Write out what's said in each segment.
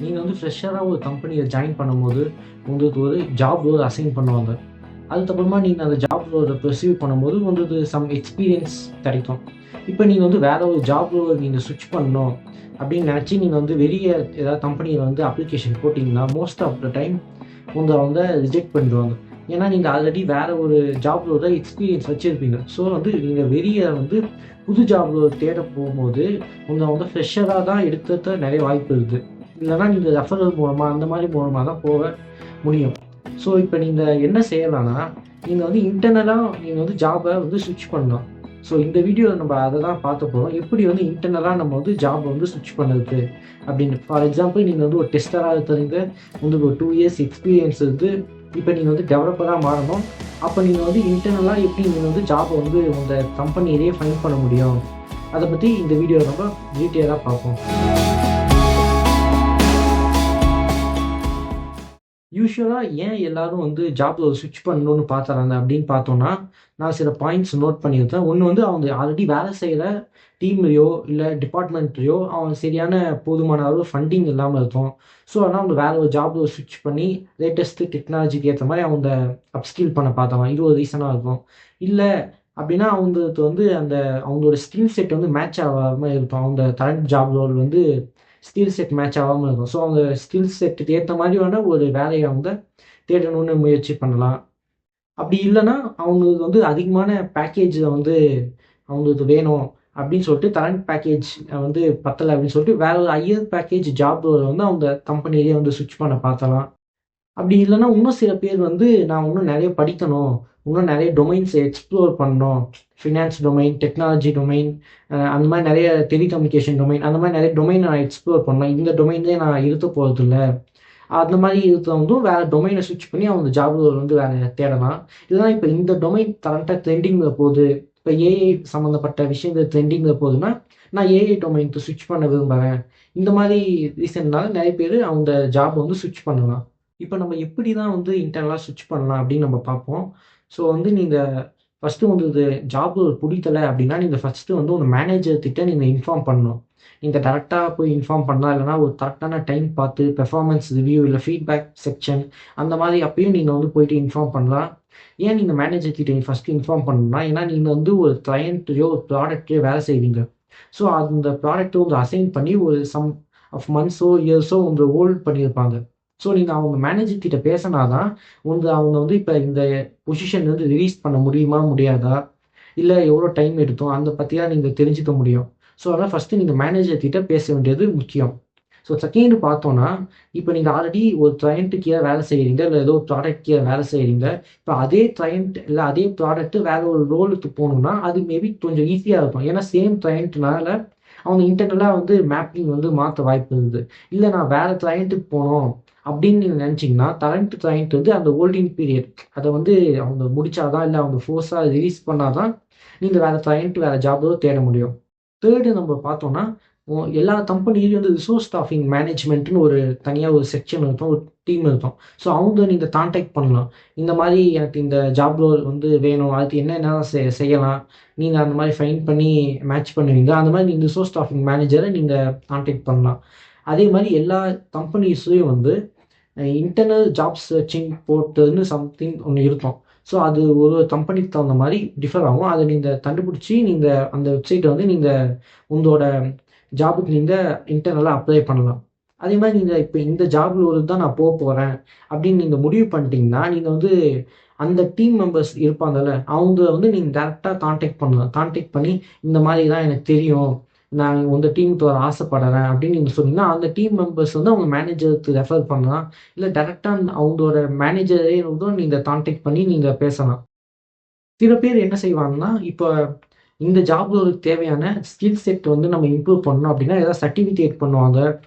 நீங்கள் வந்து ஃப்ரெஷராக ஒரு கம்பெனியில் ஜாயின் பண்ணும்போது உங்களுக்கு ஒரு ஜாப் ரோல் அசைன் பண்ணுவாங்க. அதுக்கப்புறமா நீங்கள் அந்த ஜாப் ரோலை பெர்சீவ் பண்ணும்போது உங்களுக்கு சம் எக்ஸ்பீரியன்ஸ் கிடைக்கும். இப்போ நீங்கள் வந்து வேற ஒரு ஜாப் ரோல் நீங்கள் ஸ்விட்ச் பண்ணணும் அப்படின்னு நினச்சி நீங்கள் வந்து வெளியே ஏதாவது கம்பெனியில் வந்து அப்ளிகேஷன் போட்டிங்கன்னா மோஸ்ட் ஆஃப் த டைம் உங்களை வந்து ரிஜெக்ட் பண்ணிடுவாங்க. ஏன்னா நீங்கள் ஆல்ரெடி வேற ஒரு ஜாப் ரோல எக்ஸ்பீரியன்ஸ் வச்சுருப்பீங்க. ஸோ வந்து நீங்கள் வெளியே வந்து புது ஜாப் ரோல் தேட போகும்போது உங்களை வந்து ஃப்ரெஷராக தான் எடுத்துக்க நிறைய வாய்ப்பு இருக்குது. இல்லைனா நீங்கள் ரெஃபரல் மூலமாக அந்த மாதிரி மூலமாக தான் போக முடியும். ஸோ இப்போ நீங்கள் என்ன செய்யலாம்னா, நீங்கள் வந்து இன்டர்னலாக நீங்கள் வந்து ஜாபை வந்து ஸ்விட்ச் பண்ணலாம். ஸோ இந்த வீடியோவில் நம்ம அதை தான் பார்க்க போகிறோம். எப்படி வந்து இன்டர்னலாக நம்ம வந்து ஜாபை வந்து ஸ்விட்ச் பண்ணுறது அப்படின்னு. ஃபார் எக்ஸாம்பிள் நீங்கள் வந்து ஒரு டெஸ்டராக இருக்கிறீங்க, உங்களுக்கு ஒரு 2 இயர்ஸ் எக்ஸ்பீரியன்ஸ் இருக்குது. இப்போ நீங்கள் வந்து டெவலப்பராக மாறணும். அப்போ நீங்கள் வந்து இன்டர்னலாக எப்படி நீங்கள் வந்து ஜாபை வந்து உங்கள் கம்பெனியிலேயே ஃபைண்ட் பண்ண முடியும், அதை பற்றி இந்த வீடியோ நம்ம டீட்டெயிலாக பார்ப்போம். யூசுவலாக ஏன் எல்லாரும் வந்து ஜாப்ல ஸ்விட்ச் பண்ணணும்னு பார்த்துறாங்க அப்படின்னு பார்த்தோம்னா, நான் சில பாயிண்ட்ஸ் நோட் பண்ணியிருக்கேன். ஒன்று வந்து அவங்க ஆல்ரெடி வேலை செய்கிற டீம்லேயோ இல்லை டிபார்ட்மெண்ட்லேயோ அவங்க சரியான போதுமான அளவு ஃபண்டிங் இல்லாமல் இருக்கும். ஸோ அதனால் அவங்க வேற ஒரு ஜாப்ல ஸ்விட்ச் பண்ணி லேட்டஸ்ட் டெக்னாலஜிக்கு ஏற்ற மாதிரி அவங்க அப்ஸ்கில் பண்ண பார்த்தாங்க. இது ஒரு ரீசனாக இருக்கும். இல்லை அப்படின்னா அவங்களுக்கு வந்து அவங்களோட ஸ்கில் செட் வந்து மேட்ச் ஆகாமல் இருக்கும். அவங்க கரண்ட் ஜாப் ரோல் வந்து ஸ்கில் செட் மேட்ச் ஆகாமல் இருக்கும். ஸோ அவங்க ஸ்கில் செட்டுக்கு ஏற்ற மாதிரியான ஒரு வேலையை அவங்க தேடணும்னு முயற்சி பண்ணலாம். அப்படி இல்லைன்னா அவங்களுக்கு வந்து அதிகமான பேக்கேஜில் வந்து அவங்களுக்கு வேணும் அப்படின்னு சொல்லிட்டு கரண்ட் பேக்கேஜ் வந்து பத்தலை அப்படின்னு சொல்லிட்டு வேற ஒரு ஹையர் பேக்கேஜ் ஜாப் வந்து அவங்க கம்பெனிலேயே வந்து ஸ்விட்ச் பண்ண பார்த்தலாம். அப்படி இல்லைன்னா இன்னும் சில பேர் வந்து நான் இன்னும் நிறைய படிக்கணும், இன்னும் நிறைய டொமைன்ஸை எக்ஸ்ப்ளோர் பண்ணணும், ஃபினான்ஸ் டொமைன், டெக்னாலஜி டொமைன், அந்த மாதிரி நிறைய டெலிகம்யூனிகேஷன் டொமைன், அந்த மாதிரி நிறைய டொமைன் நான் எக்ஸ்ப்ளோர் பண்ணலாம், இந்த டொமைன்லேயே நான் இருக்க போகிறது இல்லை, அந்த மாதிரி இருக்கிறவங்களும் வேறு டொமைனை ஸ்விட்ச் பண்ணி அவங்க ஜாப் வந்து வேறு தேடலாம். இல்லைனா இப்போ இந்த டொமைன் கரண்ட்டாக ட்ரெண்டிங்கில் போகுது, இப்போ ஏஐ சம்மந்தப்பட்ட விஷயங்கள் ட்ரெண்டிங்கில் போகுதுன்னா நான் ஏஐ டொமைனுக்கு ஸ்விட்ச் பண்ண விரும்புகிறேன். இந்த மாதிரி ரீசன்னால நிறைய பேர் அவங்க ஜாப் வந்து ஸ்விட்ச் பண்ணலாம். இப்போ நம்ம எப்படி தான் வந்து இன்டர்னலாக ஸ்விட்ச் பண்ணலாம் அப்படின்னு நம்ம பார்ப்போம். ஸோ வந்து நீங்கள் ஃபஸ்ட்டு உங்களுக்கு ஜாப் பிடிக்கலை அப்படின்னா நீங்கள் ஃபஸ்ட்டு வந்து உங்கள் மேனேஜர் கிட்ட நீங்கள் இன்ஃபார்ம் பண்ணணும். நீங்கள் கரெக்டாக போய் இன்ஃபார்ம் பண்ணலாம். இல்லைனா ஒரு கரெக்டான டைம் பார்த்து பெர்ஃபார்மன்ஸ் ரிவ்யூ இல்லை ஃபீட்பேக் செக்ஷன் அந்த மாதிரி அப்பயும் நீங்கள் வந்து போயிட்டு இன்ஃபார்ம் பண்ணலாம். ஏன் நீங்கள் மேனேஜர் கிட்ட ஃபஸ்ட்டு இன்ஃபார்ம் பண்ணணும்னா, ஏன்னா நீங்கள் வந்து ஒரு கிளையண்ட்டையோ ஒரு ப்ராடக்ட்டையோ வேலை செய்வீங்க. ஸோ அந்த ப்ராடக்ட்டை உங்களை அசைன் பண்ணி ஒரு சம் ஆஃப் மந்த்ஸோ இயர்ஸோ உங்களை ஹோல்ட் பண்ணியிருப்பாங்க. ஸோ நீங்கள் அவங்க மேனேஜர் கிட்ட பேசினா தான் அவங்க வந்து இப்போ இந்த பொசிஷன் வந்து ரிலீஸ் பண்ண முடியுமா முடியாதா, இல்லை எவ்வளோ டைம் எடுத்தோம் அந்த பற்றிலாம் நீங்கள் தெரிஞ்சுக்க முடியும். ஸோ அதனால் ஃபஸ்ட்டு நீங்கள் மேனேஜர் கிட்ட பேச வேண்டியது முக்கியம். ஸோ செகண்ட் பார்த்தோன்னா, இப்போ நீங்கள் ஆல்ரெடி ஒரு கிளையண்ட்டு கீழே வேலை செய்கிறீங்க, இல்லை ஏதோ ஒரு ப்ராடக்ட் கீழே வேலை செய்கிறீங்க. இப்போ அதே கிளையண்ட் இல்லை அதே ப்ராடக்ட்டு வேற ஒரு ரோலுக்கு போகணுன்னா அது மேபி கொஞ்சம் ஈஸியாக இருக்கும். ஏன்னா சேம் கிளையண்ட்னால அவங்க இன்டர்னலாக வந்து மேப்பிங் வந்து மாற்ற வாய்ப்பு இருக்குது. இல்லை நான் வேறு கிளையண்ட்டுக்கு போகணும் அப்படின்னு நீங்கள் நினச்சிங்கன்னா, கரண்ட் கிளையண்ட் வந்து அந்த ஹோல்டிங் பீரியட் அதை வந்து அவங்க முடிச்சாதான், இல்லை அவங்க ஃபோர்ஸாக ரிலீஸ் பண்ணாதான் நீங்கள் வேறு கிளையண்ட் வேறு ஜாபோ தேட முடியும். தேர்டு நம்ம பார்த்தோம்னா, எல்லா கம்பெனிலையும் வந்து ரிசோர்ஸ் ஸ்டாஃபிங் மேனேஜ்மெண்ட்னு ஒரு தனியாக ஒரு செக்ஷன் இருக்கும், ஒரு டீம் இருக்கும். ஸோ அவங்க நீங்கள் கான்டாக்ட் பண்ணலாம். இந்த மாதிரி எனக்கு இந்த ஜாப் ரோல் வந்து வேணும், அதுக்கு என்னென்ன செய்யலாம், நீங்கள் அந்த மாதிரி ஃபைண்ட் பண்ணி மேட்ச் பண்ணுவீங்க. அந்த மாதிரி நீங்கள் ரிசோர்ஸ் ஸ்டாஃபிங் மேனேஜரை நீங்கள் கான்டாக்ட் பண்ணலாம். அதே மாதிரி எல்லா கம்பெனிஸ்லேயும் வந்து இன்டர்னல் ஜாப் சர்ச்சிங் போர்ட்டல்னு சம்திங் ஒன்று இருக்கும். ஸோ அது ஒரு கம்பெனிக்கு தகுந்த மாதிரி டிஃபர் ஆகும். அதை நீங்கள் கண்டுபிடிச்சி நீங்கள் அந்த வெப்சைட்டை வந்து நீங்கள் உங்களோட ஜாபுக்கு நீங்கள் இன்டர்னலாக அப்ளை பண்ணலாம். அதே மாதிரி நீங்கள் இப்போ இந்த ஜாப் ரோல் தான் நான் போகிறேன் அப்படின்னு நீங்கள் முடிவு பண்ணிட்டீங்கன்னா, நீங்கள் வந்து அந்த டீம் மெம்பர்ஸ் இருப்பாங்கல்ல, அவங்க வந்து நீங்கள் டேரெக்டாக கான்டாக்ட் பண்ணலாம். கான்டாக்ட் பண்ணி இந்த மாதிரி தான் எனக்கு தெரியும், நான் உங்கள் டீமுக்கு வர ஆசைப்படுறேன் அப்படின்னு நீங்கள் சொன்னீங்கன்னா, அந்த டீம் மெம்பர்ஸ் வந்து அவங்க மேனேஜருக்கு ரெஃபர் பண்ணலாம். இல்லை டேரெக்டாக அவங்களோட மேனேஜரே வந்து நீங்கள் கான்டாக்ட் பண்ணி நீங்கள் பேசலாம். சில பேர் என்ன செய்வாங்கன்னா, இப்போ இந்த ஜாப் ரோலுக்கு தேவையான ஸ்கில் செட் வந்து நம்ம இம்ப்ரூவ் பண்ணணும் அப்படின்னா, ஏதாவது சர்டிஃபிகேட் பண்ணுவாங்க,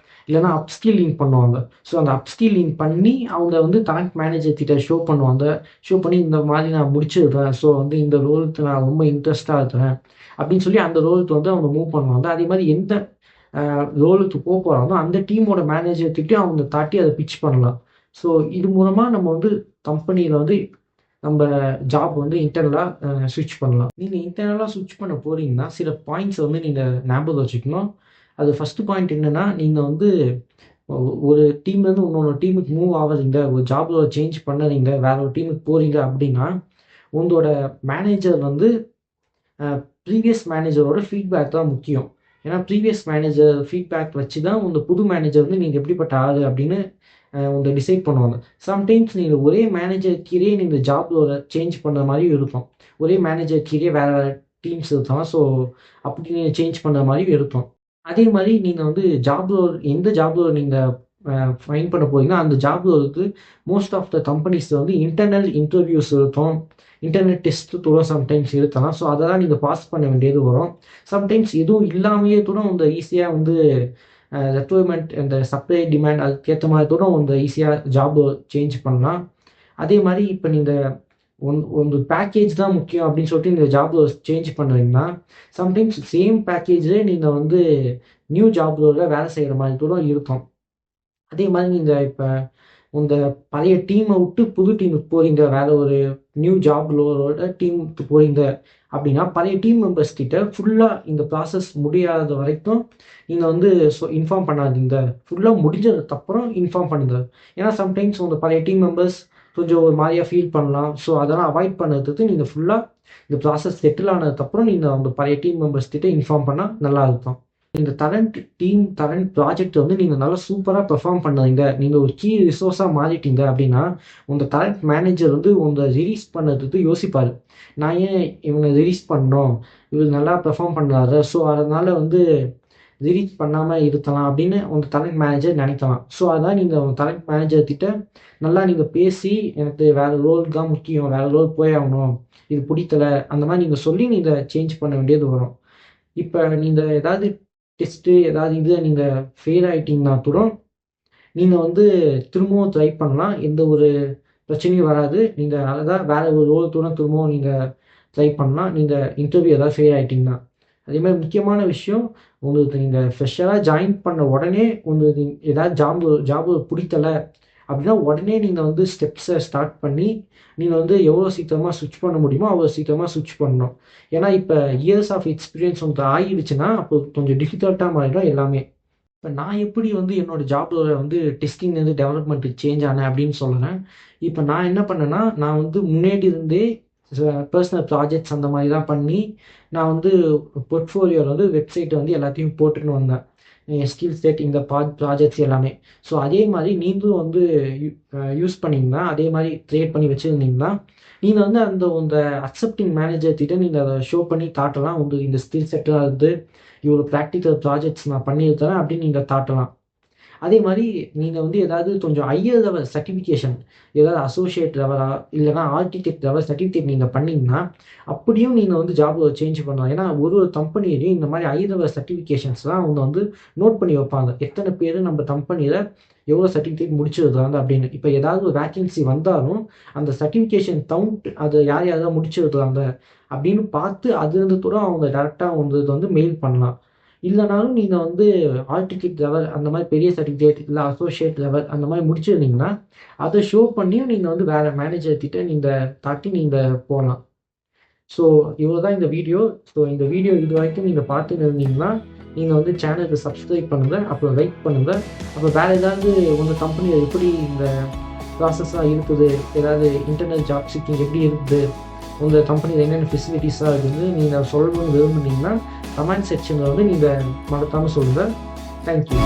இல்லைனா அப்ஸ்கில்லிங் பண்ணுவாங்க. ஸோ அந்த அப்ஸ்கில்லிங் பண்ணி அவங்க வந்து கரண்ட் மேனேஜர் கிட்ட ஷோ பண்ணுவாங்க. ஷோ பண்ணி இந்த மாதிரி நான் முடிச்சிடுறேன், ஸோ வந்து இந்த ரோலுக்கு நான் ரொம்ப இன்ட்ரெஸ்ட்டாக இருக்கிறேன் அப்படின்னு சொல்லி அந்த ரோலுக்கு வந்து அவங்க மூவ் பண்ணுவாங்க. அதே மாதிரி எந்த ரோலுக்கு போகிறாங்களோ அந்த டீமோட மேனேஜர்கிட்டயும் அவங்க தாட்டி அதை பிட்ச் பண்ணலாம். ஸோ இது மூலமாக நம்ம வந்து கம்பெனியில் வந்து நம்ம ஜாப் வந்து இன்டர்னலாக ஸ்விட்ச் பண்ணலாம். நீங்கள் இன்டர்னலாக ஸ்விட்ச் பண்ண போகிறீங்கன்னா சில பாயிண்ட்ஸ் வந்து நீங்கள் ஞாபகம் வச்சுக்கணும். அது ஃபஸ்ட்டு பாயிண்ட் என்னென்னா, நீங்கள் வந்து ஒரு டீம்லேருந்து இன்னொரு டீமுக்கு மூவ் ஆகுறீங்க, ஒரு ஜாப்ல சேஞ்ச் பண்ணுறீங்க, வேற ஒரு டீமுக்கு போறீங்க அப்படின்னா, உங்களோட மேனேஜர் வந்து ப்ரீவியஸ் மேனேஜரோட ஃபீட்பேக் தான் முக்கியம். ஏன்னா ப்ரீவியஸ் மேனேஜர் ஃபீட்பேக் வச்சு தான் உங்க புது மேனேஜர் வந்து நீங்கள் எப்படிப்பட்ட ஆளு அப்படின்னு உங்களை டிசைட் பண்ணுவாங்க. சம்டைம்ஸ் நீங்கள் ஒரே மேனேஜர் கீழே நீங்கள் ஜாப்ல சேஞ்ச் பண்ணுற மாதிரியும் இருக்கும். ஒரே மேனேஜர் கீழே வேறு வேறு டீம்ஸ் இருக்கலாம். ஸோ அப்படி நீங்கள் சேஞ்ச் பண்ணுற மாதிரியும் இருக்கும். அதே மாதிரி நீங்கள் வந்து ஜாப் ரோல் எந்த ஜாப் ரோல் நீங்கள் ஃபைண்ட் பண்ண போறீங்கன்னா, அந்த ஜாப் ரோலுக்கு மோஸ்ட் ஆஃப் த கம்பெனிஸ்ல வந்து இன்டர்னல் இன்டர்வியூஸ் இருக்கும். இன்டர்நெட் டெஸ்ட் கூட சம்டைம்ஸ் இருக்கலாம். ஸோ அதெல்லாம் நீங்கள் பாஸ் பண்ண வேண்டியது வரும். சம்டைம்ஸ் எதுவும் இல்லாமையே கூட உங்க ஈஸியாக வந்து ரெக்யர்மெண்ட் இந்த சப்ளை டிமாண்ட் அதுக்கேற்ற மாதிரி கூட உங்க ஈஸியாக ஜாப் சேஞ்ச் பண்ணலாம். அதே மாதிரி இப்போ நீங்கள் ஒரு பேக்கேஜ் தான் முக்கியம் அப்படின்னு சொல்லிட்டு இந்த ஜாப்ல சேஞ்ச் பண்ணுறீங்கன்னா, சம்டைம்ஸ் சேம் பேக்கேஜே நீங்கள் வந்து நியூ ஜாப்ல வேலை செய்கிற மாதிரி கூட இருக்கும். அதே மாதிரி நீங்கள் இப்போ உங்க பழைய டீமை விட்டு புது டீமுக்கு போறீங்க, வேற ஒரு நியூ ஜாப்லோட டீமுக்கு போறீங்க அப்படின்னா, பழைய டீம் மெம்பர்ஸ் கிட்ட ஃபுல்லாக இந்த ப்ராசஸ் முடியாத வரைக்கும் நீங்கள் வந்து இன்ஃபார்ம் பண்ணாதீங்க. ஃபுல்லாக முடிஞ்சதுக்கப்புறம் இன்ஃபார்ம் பண்ணுங்க. ஏன்னா சம்டைம்ஸ் உங்கள் பழைய டீம் மெம்பர்ஸ் கொஞ்சம் ஒரு மாதிரியாக ஃபீல் பண்ணலாம். ஸோ அதெல்லாம் அவாய்ட் பண்ணுறதுக்கு நீங்கள் ஃபுல்லாக இந்த ப்ராசஸ் செட்டில் ஆனதுக்கப்புறம் நீங்கள் அந்த பழைய டீம் மெம்பர்ஸ் கிட்ட இன்ஃபார்ம் பண்ணால் நல்லா இருக்கும். இந்த கரண்ட் டீம் கரண்ட் ப்ராஜெக்ட் வந்து நீங்கள் நல்லா சூப்பராக பெர்ஃபார்ம் பண்ணுறீங்க, நீங்கள் ஒரு கீ ரிசோர்ஸாக மாறிட்டீங்க அப்படின்னா, உங்கள் கரண்ட் மேனேஜர் வந்து உங்களை ரிலீஸ் பண்ணுறதுக்கு யோசிப்பார். நான் ஏன் இவங்க ரிலீஸ் பண்ணோம், இவர் நல்லா பெர்ஃபார்ம் பண்ணுறாரு, ஸோ அதனால் வந்து ரிலீஸ் பண்ணாமல் இருக்கலாம் அப்படின்னு உங்கள் கரண்ட் மேனேஜர் நினைக்கலாம். ஸோ அதான் நீங்கள் உங்கள் கரண்ட் மேனேஜர் கிட்ட நல்லா நீங்கள் பேசி, எனக்கு வேறு ரோல் தான் முக்கியம், வேறு ரோல் போய் ஆகணும், இது பிடிக்கல, அந்த மாதிரி நீங்கள் சொல்லி நீங்கள் சேஞ்ச் பண்ண வேண்டியது வரும். இப்போ நீங்கள் ஏதாவது டெஸ்ட்டு ஏதாவது இது நீங்கள் ஃபெயில் ஆகிட்டீங்கன்னா கூட நீங்கள் வந்து திரும்பவும் ட்ரை பண்ணலாம். எந்த ஒரு பிரச்சனையும் வராது. நீங்கள் அதான் வேற ஒரு ரோல் கூட திரும்பவும் நீங்கள் ட்ரை பண்ணலாம். நீங்கள் இன்டர்வியூ ஏதாவது ஃபெயில் ஆகிட்டிங்கன்னா. அதே மாதிரி முக்கியமான விஷயம், உங்களுக்கு நீங்கள் ஃப்ரெஷ்ஷராக ஜாயின் பண்ண உடனே உங்களுக்கு ஏதாவது ஜாப் பிடிக்கல அப்படின்னா உடனே நீங்கள் வந்து ஸ்டெப்ஸை ஸ்டார்ட் பண்ணி நீங்கள் வந்து எவ்வளோ சீக்கிரமாக ஸ்விட்ச் பண்ண முடியுமோ அவ்வளோ சீக்கிரமாக ஸ்விட்ச் பண்ணணும். ஏன்னா இப்போ இயர்ஸ் ஆஃப் எக்ஸ்பீரியன்ஸ் உங்களுக்கு ஆகிடுச்சுன்னா அப்போ கொஞ்சம் டிஃபிகல்ட்டாக மாறிடும் எல்லாமே. இப்போ நான் எப்படி வந்து என்னோட ஜாப்ல வந்து டெஸ்டிங்லேருந்து டெவலப்மெண்ட்டுக்கு சேஞ்ச் ஆனேன் அப்படின்னு சொல்கிறேன். இப்போ நான் என்ன பண்ணேன்னா, நான் வந்து முன்னாடி இருந்தே பர்சனல் ப்ராஜெக்ட்ஸ் அந்த மாதிரி தான் பண்ணி நான் வந்து போர்ட்ஃபோலியோவில் வந்து வெப்சைட்டை வந்து எல்லாத்தையும் போட்டுன்னு வந்தேன். ஸ்கில் செட் இந்த ப்ராஜெக்ட்ஸ் எல்லாமே. ஸோ அதே மாதிரி நீங்களும் வந்து யூஸ் பண்ணிங்கன்னா, அதே மாதிரி க்ரியேட் பண்ணி வச்சுருந்தீங்கன்னா, நீங்கள் வந்து அந்த உங்கள் அக்செப்டிங் மேனேஜர் கிட்ட நீங்கள் அதை ஷோ பண்ணி காட்டலாம். உங்களுக்கு இந்த ஸ்கில் செட்டாக இருந்து இவ்வளோ ப்ராக்டிக்கல் ப்ராஜெக்ட்ஸ் நான் பண்ணியிருக்கிறேன் அப்படின்னு நீங்கள் காட்டலாம். அதே மாதிரி நீங்கள் வந்து ஏதாவது கொஞ்சம் ஹையர் லெவல் சர்டிஃபிகேஷன், ஏதாவது அசோசியேட் லெவலா இல்லைனா ஆர்கிடெக்ட் லெவல் சர்டிஃபிகேட் நீங்கள் பண்ணிங்கன்னா அப்படியும் நீங்கள் வந்து ஜாப் சேஞ்ச் பண்ணலாம். ஏன்னா ஒரு கம்பெனிலையும் இந்த மாதிரி ஹை லெவல் சர்டிஃபிகேஷன்ஸ்லாம் அவங்க வந்து நோட் பண்ணி வைப்பாங்க. எத்தனை பேர் நம்ம கம்பெனியில் எவ்வளோ சர்டிஃபிகேட் முடிச்சிருக்காங்க அப்படின்னு. இப்போ ஏதாவது ஒரு வேக்கன்சி வந்தாலும் அந்த சர்டிஃபிகேஷன் கவுண்ட் அதை யார் யாரெல்லாம் முடிச்சிருக்காங்க அப்படின்னு பார்த்து அதுலேருந்து கூட அவங்க டேரெக்டாக உங்களுக்கு வந்து மெயில் பண்ணலாம். இல்லைனாலும் நீங்கள் வந்து ஆர்டிகேட் லெவல் அந்த மாதிரி பெரிய சர்டிஃபிகேட் இல்லை அசோசியேட் லெவல் அந்த மாதிரி முடிச்சிருந்தீங்கன்னா அதை ஷோ பண்ணியும் நீங்கள் வந்து வேறு மேனேஜர் கிட்ட நீங்கள் காட்டி நீங்கள் போகலாம். ஸோ இவ்வளோ தான் இந்த வீடியோ. ஸோ இந்த வீடியோ இது வரைக்கும் நீங்கள் பார்த்துன்னு இருந்தீங்கன்னா நீங்கள் வந்து சேனலுக்கு சப்ஸ்கிரைப் பண்ணுங்கள், அப்புறம் லைக் பண்ணுங்கள். அப்புறம் வேறு ஏதாவது உங்கள் கம்பெனியில் எப்படி இந்த ப்ராசஸ்லாம் இருக்குது, ஏதாவது இன்டர்னல் ஜாப் சீக்கிங் எப்படி இருக்குது, உங்கள் கம்பெனியில் என்னென்ன ஃபெசிலிட்டிஸாக இருக்குது நீங்கள் சொல்லணும்னு விரும்புனீங்கன்னா கமெண்ட் செக்ஷனில் வந்து நீங்கள் மறக்காமல் சொல்லுங்கள். தேங்க்யூ.